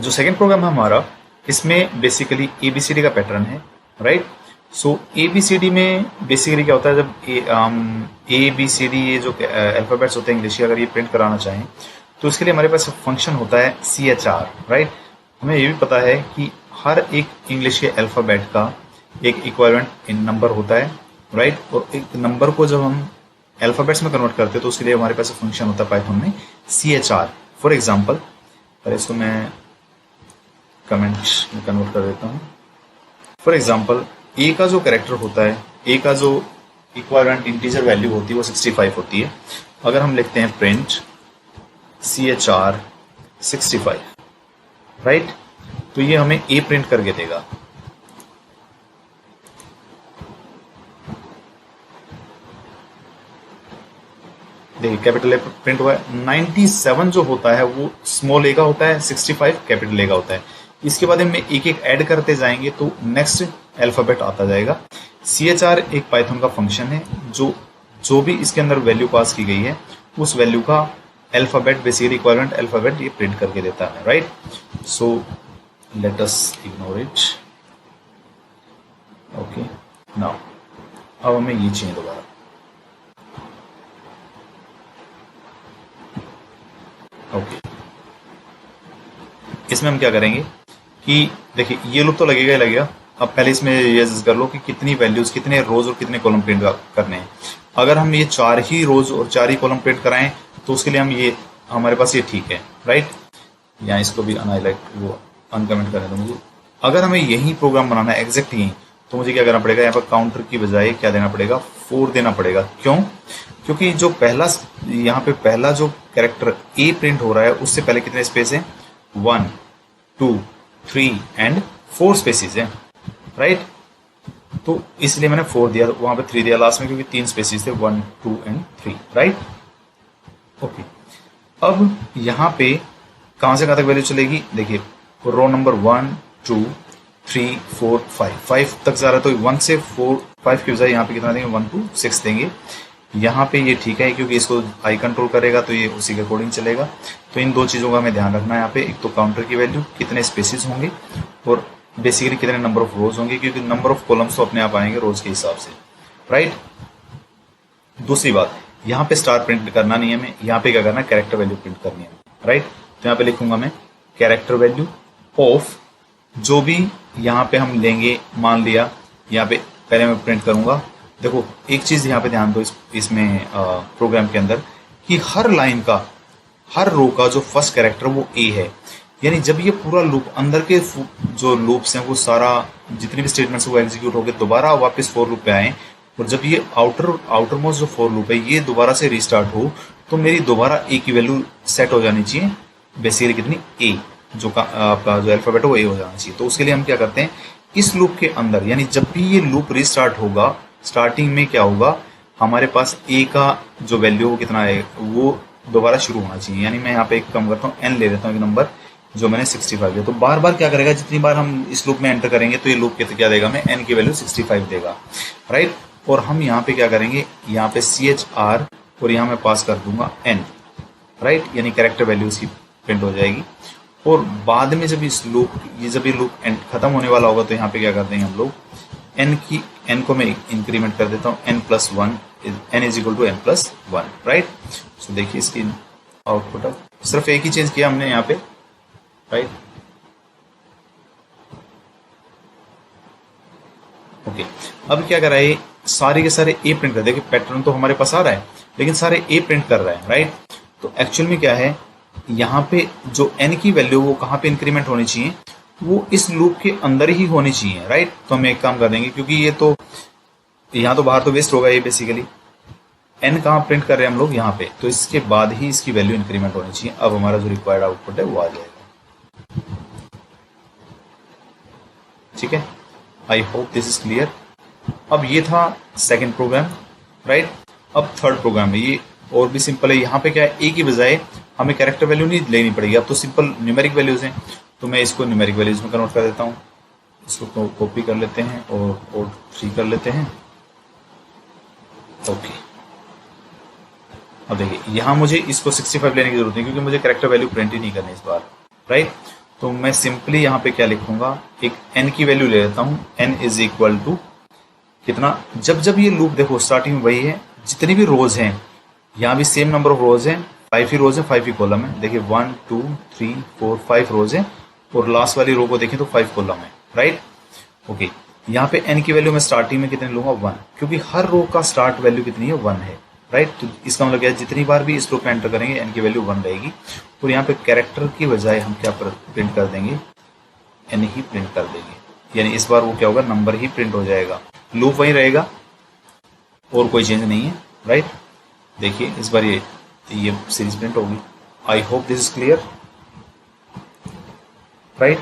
जो second programme है हमारा, इसमें बेसिकली ABCD का पैटर्न है, राइट। सो ABCD में बेसिकली क्या होता है, जब ABCD ये जो अल्फाबेट्स होते हैं इंग्लिश के, अगर ये प्रिंट कराना चाहें तो इसके लिए हमारे पास फंक्शन होता है CHR, राइट। हमें ये भी पता है कि हर एक इंग्लिश के अल्फाबेट का एक इक्विवेलेंट इन नंबर होता है, राइट। और एक नंबर को जब हम अल्फाबेट्स में कन्वर्ट करते हैं तो उसके लिए हमारे पास फंक्शन होता है पाइथन में CHR। फॉर एग्जाम्पल, पहले इसको मैं कमेंट में कन्वर्ट कर देता हूँ। फॉर एग्जाम्पल, ए का जो कैरेक्टर होता है, ए का जो इक्विवेलेंट इंटीजर वैल्यू होती है वो 65 होती है। अगर हम लिखते हैं प्रिंट CHR 65, राइट, तो ये हमें ए प्रिंट करके देगा। देखिए कैपिटल ए प्रिंट हुआ है। 97 जो होता है वो स्मॉल ए का होता है, 65 कैपिटल ए का होता है। इसके बाद में एक एक ऐड करते जाएंगे तो नेक्स्ट अल्फाबेट आता जाएगा। CHR एक पाइथन का फंक्शन है जो भी इसके अंदर वैल्यू पास की गई है उस वैल्यू का अल्फाबेट, बेसिकली इक्विवेलेंट अल्फाबेट ये प्रिंट करके देता है, right. So let us ignore it. Okay, now अब हमें ये चाहिए दोबारा। ओके, इसमें हम क्या करेंगे कि देखिए ये लूप तो लगेगा ही लगेगा। अब पहले इसमें ये कर लो कि कितनी वैल्यूज, कितने रोज और कितने कॉलम प्रिंट करने हैं। अगर हम ये 4 ही रोज और 4 ही कॉलम प्रिंट कराएं तो उसके लिए हम ये, हमारे पास ये ठीक है, राइट। या इसको भी अनहाइलाइट वो अनकमेंट करने दो मुझे। अगर हमें यही प्रोग्राम बनाना है एग्जैक्ट यही, तो मुझे क्या करना पड़ेगा, यहाँ पर काउंटर की बजाय क्या देना पड़ेगा, 4 देना पड़ेगा। क्यों? क्योंकि जो पहला, यहाँ पे पहला जो कैरेक्टर ए प्रिंट हो रहा है उससे पहले कितने स्पेस है, 1 2 3 एंड 4 स्पेसिस है, राइट। तो इसलिए मैंने 4 दिया, वहां पे 3 दिया लास्ट में, क्योंकि 3 स्पेसिस थे, 1 2 एंड 3, राइट। ओके, अब यहां पे कहां से कहां तक वैल्यू चलेगी, देखिए रो नंबर 1 2 3 4 5 तक जा रहा है, तो 1 से 4 5 की बजाय यहाँ पे कितना देंगे, 1 2 6 देंगे। यहाँ पे ये ठीक है क्योंकि इसको आई कंट्रोल करेगा तो ये उसी के अकॉर्डिंग चलेगा। तो इन दो चीज़ों का हमें ध्यान रखना है यहाँ पे, एक तो काउंटर की वैल्यू, कितने स्पेसिस होंगे, और बेसिकली कितने नंबर ऑफ रोज होंगे, क्योंकि नंबर ऑफ कॉलम्स तो अपने आप आएंगे रोज के हिसाब से, राइट। दूसरी बात, यहाँ पे स्टार प्रिंट करना नहीं है हमें, यहाँ पे क्या करना है, कैरेक्टर वैल्यू प्रिंट करनी है, राइट। तो यहाँ पे लिखूंगा मैं कैरेक्टर वैल्यू ऑफ जो भी यहाँ पे हम लेंगे, मान लिया यहाँ पे पहले मैं प्रिंट करूंगा। देखो एक चीज यहाँ पे ध्यान दो, इसमें प्रोग्राम के अंदर, कि हर लाइन का, हर रो का जो फर्स्ट कैरेक्टर वो ए है। यानी जब ये पूरा लूप, अंदर के जो लूप्स हैं वो सारा, जितने भी स्टेटमेंट्स वो एग्जीक्यूट हो गए, दोबारा वापस फॉर लूप पे आए, और जब ये आउटर मोस्ट जो फॉर लूप है ये दोबारा से रिस्टार्ट हो, तो मेरी दोबारा ए की वैल्यू सेट हो जानी चाहिए, बेसिकली कितनी, ए, जो आपका जो अल्फाबेट है वो ए हो जाना चाहिए। तो उसके लिए हम क्या करते हैं, इस लूप के अंदर, यानी जब भी ये लूप रिस्टार्ट होगा, स्टार्टिंग में क्या होगा, हमारे पास ए का जो वैल्यू वो कितना है वो दोबारा शुरू होना चाहिए। यानी मैं यहाँ पे एक कम करता हूँ, एन ले लेता हूँ एक नंबर जो मैंने 65 दिया, तो बार बार क्या करेगा, जितनी बार हम इस लूप में एंटर करेंगे तो ये लूप क्या देगा, हमें एन की वैल्यू 65 देगा, राइट। और हम यहाँ पे क्या करेंगे, यहाँ पे CHR और यहाँ मैं पास कर दूंगा एन, राइट, यानी कैरेक्टर वैल्यू इसकी प्रिंट हो जाएगी। और बाद में जब ये लूप खत्म होने वाला होगा तो यहाँ पे क्या कर देंगे हम लोग, एन को मैं इंक्रीमेंट कर देता हूँ, n+1, n is equal to n+1, right. So देखिए इसकी आउटपुट, अब सिर्फ एक ही चेंज किया हमने यहाँ पे, राइट। ओके, अब क्या कर रहा है, सारे के सारे ए प्रिंट कर, देखिए पैटर्न तो हमारे पास आ रहा है लेकिन सारे ए प्रिंट कर रहा है, राइट। तो एक्चुअल में क्या है, यहाँ पे जो n की वैल्यू वो कहाँ पे इंक्रीमेंट होनी चाहिए, वो इस लूप के अंदर ही होनी चाहिए, राइट। तो हम एक काम कर देंगे, क्योंकि ये तो यहाँ तो बाहर तो वेस्ट होगा, ये बेसिकली n कहाँ प्रिंट कर रहे हैं हम लोग, यहाँ पे, तो इसके बाद ही इसकी वैल्यू इंक्रीमेंट होनी चाहिए। अब हमारा जो रिक्वायर्ड आउटपुट है वो आ जाएगा, ठीक है। आई होप दिस इज क्लियर। अब ये था सेकेंड प्रोग्राम, राइट। अब थर्ड प्रोग्राम है, ये और भी सिंपल है। यहाँ पे क्या है, ए की बजाय हमें कैरेक्टर वैल्यू नहीं लेनी पड़ेगी, अब तो सिंपल न्यूमेरिक वैल्यूज हैं, तो मैं इसको न्यूमेरिक वैल्यूज में कन्वर्ट कर देता हूँ। इसको कॉपी कर लेते हैं और 3 कर लेते हैं, ओके। अब देखिए यहाँ मुझे इसको 65 लेने की जरूरत नहीं, क्योंकि मुझे कैरेक्टर वैल्यू प्रिंट ही नहीं करनी इस बार, राइट। तो तो मैं सिंपली यहाँ पे क्या लिखूंगा, एक n की वैल्यू ले लेता हूँ, n इज इक्वल टू कितना, जब जब ये लूप देखो स्टार्टिंग में वही है, जितनी भी रोज हैं यहाँ भी सेम नंबर ऑफ रोज हैं, 5 ही रोज है 5 ही कॉलम है। देखिए 1 2 3 4 5 रोज है और लास्ट वाली रो को देखें तो 5 कॉलम है, राइट। ओके, यहाँ पे n की वैल्यू मैं स्टार्टिंग में कितने लूंगा 1, क्योंकि हर रो का स्टार्ट वैल्यू कितनी है 1 है, राइट। तो इसका मतलब क्या है, जितनी बार भी इस रो पे एंटर करेंगे n की वैल्यू 1 रहेगी। और यहाँ पे कैरेक्टर की बजाय हम क्या प्रिंट कर देंगे, n ही प्रिंट कर देंगे, यानी इस बार वो क्या होगा, नंबर ही प्रिंट हो जाएगा, लूप वही रहेगा और कोई चेंज नहीं है, राइट। देखिए इस बार ये सीरीज प्रिंट होगी। आई hope this is clear, right.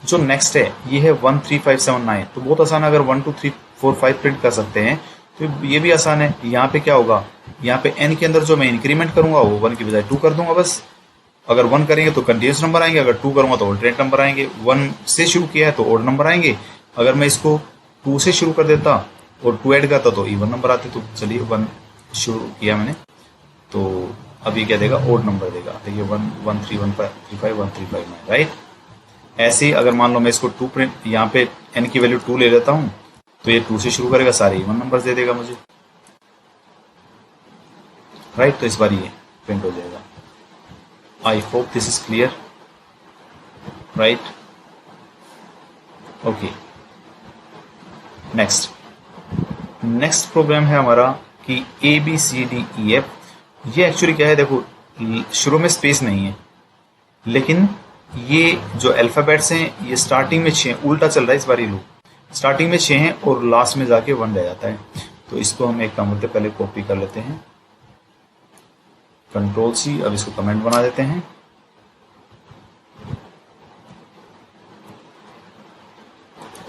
जो नेक्स्ट है ये है 1 3 5 7 9, तो बहुत आसान है, अगर 1 2 3 4 5 प्रिंट कर सकते हैं तो ये भी आसान है। यहाँ पे क्या होगा, यहाँ पे n के अंदर जो मैं इंक्रीमेंट करूंगा वो 1 की बजाय 2 कर दूंगा बस। अगर 1 करेंगे तो कंटिन्यूस नंबर आएंगे, अगर 2 करूंगा तो ऑल्टरनेट नंबर आएंगे। 1 से शुरू किया है तो ऑड नंबर आएंगे, अगर मैं इसको 2 से शुरू कर देता और 2 ऐड करता तो इवन नंबर आते। तो चलिए 1 शुरू किया मैंने, तो अब ये क्या देगा, ओड नंबर देगा। देखिए 1 1 3 1 5 3 5 1 3 5 9, राइट। ऐसे ही अगर मान लो मैं इसको 2 प्रिंट, यहाँ पे n की वैल्यू 2 ले लेता हूँ तो ये 2 से शुरू करेगा, सारे इवन नंबर दे देगा मुझे, राइट। तो इस बार ये प्रिंट हो जाएगा। I hope this is clear, right. Okay, next program है हमारा कि ABCDEF। ये एक्चुअली क्या है, देखो शुरू में स्पेस नहीं है, लेकिन ये जो अल्फाबेट्स हैं ये स्टार्टिंग में 6, उल्टा चल रहा है इस बार ये लूप, स्टार्टिंग में 6 हैं और लास्ट में जाके 1 रह जाता है। तो इसको हम एक काम करते हैं, पहले कॉपी कर लेते हैं, Ctrl+C, अब इसको कमेंट बना देते हैं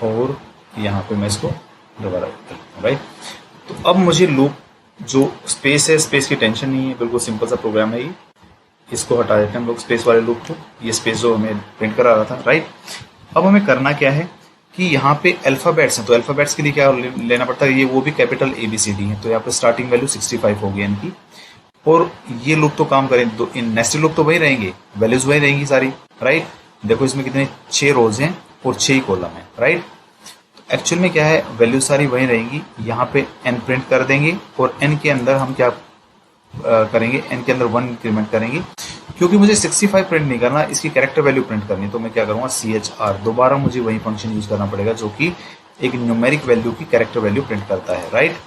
और यहाँ पे मैं इसको दोबारा करता हूँ, राइट। तो अब मुझे लूप जो स्पेस है, स्पेस की टेंशन नहीं है, बिल्कुल सिंपल सा प्रोग्राम है ये। इसको हटा देते हैं हम लोग स्पेस वाले लूप को, ये स्पेस जो हमें प्रिंट करा रहा था, राइट। अब हमें करना क्या है कि यहाँ पे अल्फाबेट्स हैं, तो अल्फाबेट्स के लिए क्या लेना पड़ता है, ये वो भी कैपिटल ABCD है। तो यहाँ पे स्टार्टिंग वैल्यू 65 होगी इनकी, और ये लूप तो काम करें, तो इन नेक्स्ट लूप तो वही रहेंगे, वैल्यूज वही रहेंगी सारी, राइट। देखो इसमें कितने 6 रोज हैं और 6 ही कॉलम है, राइट। एक्चुअल में क्या है, वैल्यू सारी वही रहेंगी। यहाँ पे n प्रिंट कर देंगे और n के अंदर हम क्या करेंगे, n के अंदर 1 इंक्रीमेंट करेंगे, क्योंकि मुझे 65 प्रिंट नहीं करना, इसकी कैरेक्टर वैल्यू प्रिंट करनी। तो मैं क्या करूँगा, CHR, दोबारा मुझे वही फंक्शन यूज करना पड़ेगा जो कि एक न्यूमेरिक वैल्यू की कैरेक्टर वैल्यू प्रिंट करता है, right.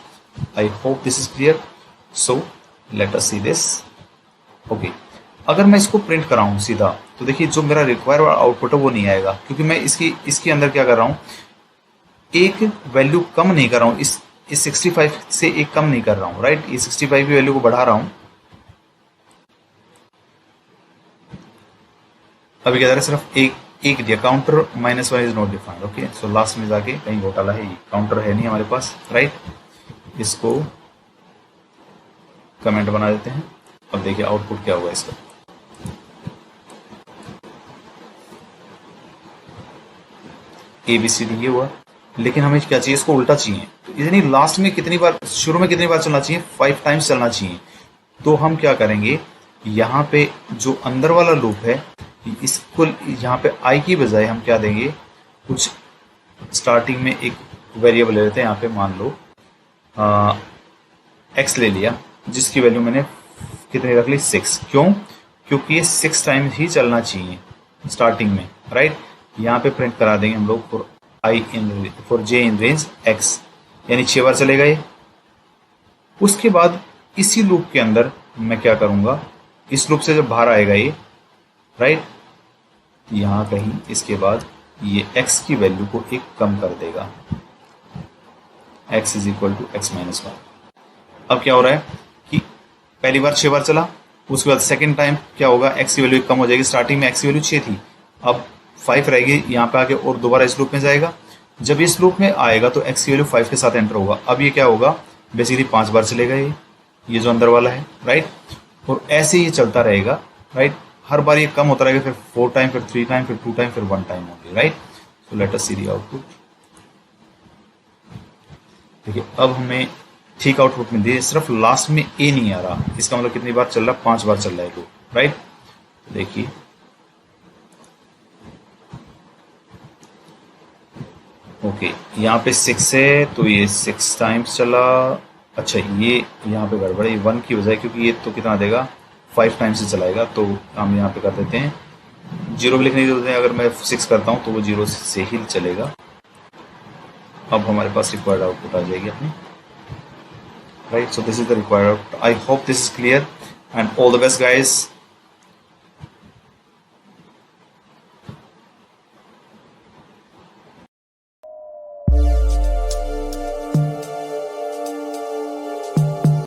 I hope this is clear. So let us see this. Okay, अगर मैं इसको प्रिंट कराऊं सीधा, तो देखिए जो मेरा रिक्वायर्ड आउटपुट है वो नहीं आएगा, क्योंकि मैं इसके अंदर क्या कर रहा हूँ, एक वैल्यू कम नहीं कर रहा हूँ, इस 65 से एक कम नहीं कर रहा हूँ, राइट। ये 65 की वैल्यू को बढ़ा रहा हूँ। अभी क्या सिर्फ एक दिया, counter -1 is not defined. Okay, so last में जाके कहीं घोटाला है, ये काउंटर है नहीं हमारे पास, राइट। इसको कमेंट बना देते हैं। अब देखिए आउटपुट क्या हुआ इसका, ABCD ये हुआ, लेकिन हमें क्या चाहिए, इसको उल्टा चाहिए। तो यानी लास्ट में कितनी बार, शुरू में कितनी बार चलना चाहिए, 5 टाइम्स चलना चाहिए। तो हम क्या करेंगे, यहाँ पे जो अंदर वाला लूप है, इसको यहाँ पे I की बजाय हम क्या देंगे, कुछ स्टार्टिंग में एक वेरिएबल ले लेते हैं। यहाँ पे मान लो X ले लिया, जिसकी वैल्यू मैंने कितनी रख ली, 6। क्यों, क्योंकि ये 6 टाइम्स ही चलना चाहिए स्टार्टिंग में, राइट। यहाँ पे प्रिंट करा देंगे हम लोग for j in range x, यानी 6 बार चलेगा ये। उसके बाद इसी लूप के अंदर मैं क्या करूंगा, इस लूप से जब बाहर आएगा ये, राइट, यहाँ कहीं इसके बाद ये x की वैल्यू को एक कम कर देगा, x is equal to x minus 1। अब क्या हो रहा है कि पहली बार 6 बार चला, उसके बाद सेकेंड टाइम क्या होगा, x की वैल्यू कम हो जाएगी। स्टार्टिंग में x की वैल्यू 6 थी, अब 5 रहेगी, यहाँ पे आके और दोबारा इस लूप में जाएगा। जब इस लूप में आएगा तो x की वैल्यू 5 के साथ एंटर होगा। अब ये क्या होगा, बेसिकली 5 बार चलेगा ये जो अंदर वाला है, राइट। और ऐसे ही चलता रहेगा, राइट। हर बार ये कम होता रहेगा, फिर 4 टाइम, फिर 3 टाइम, फिर 2 टाइम, फिर 1 टाइम होगी, right. So let us see the output. देखिए अब हमें ठीक आउटपुट मिल रही है, सिर्फ लास्ट में ए नहीं आ रहा। इसका मतलब कितनी बार चल रहा है, 5 बार चल रहा है लूप, राइट। देखिए ओके, यहाँ पे 6 है तो ये 6 टाइम्स चला। अच्छा, ये यहाँ पे गड़बड़ है, 1 की बजाय, क्योंकि ये तो कितना देगा, 5 टाइम्स से चलाएगा, तो हम यहाँ पे कर देते हैं 0 भी लिखने की जरूरत है। अगर मैं 6 करता हूँ तो वो 0 से ही चलेगा। अब हमारे पास रिक्वायर्ड आउटपुट आ जाएगी अपनी, right. So this is the required output. I hope this is clear and all the best guys.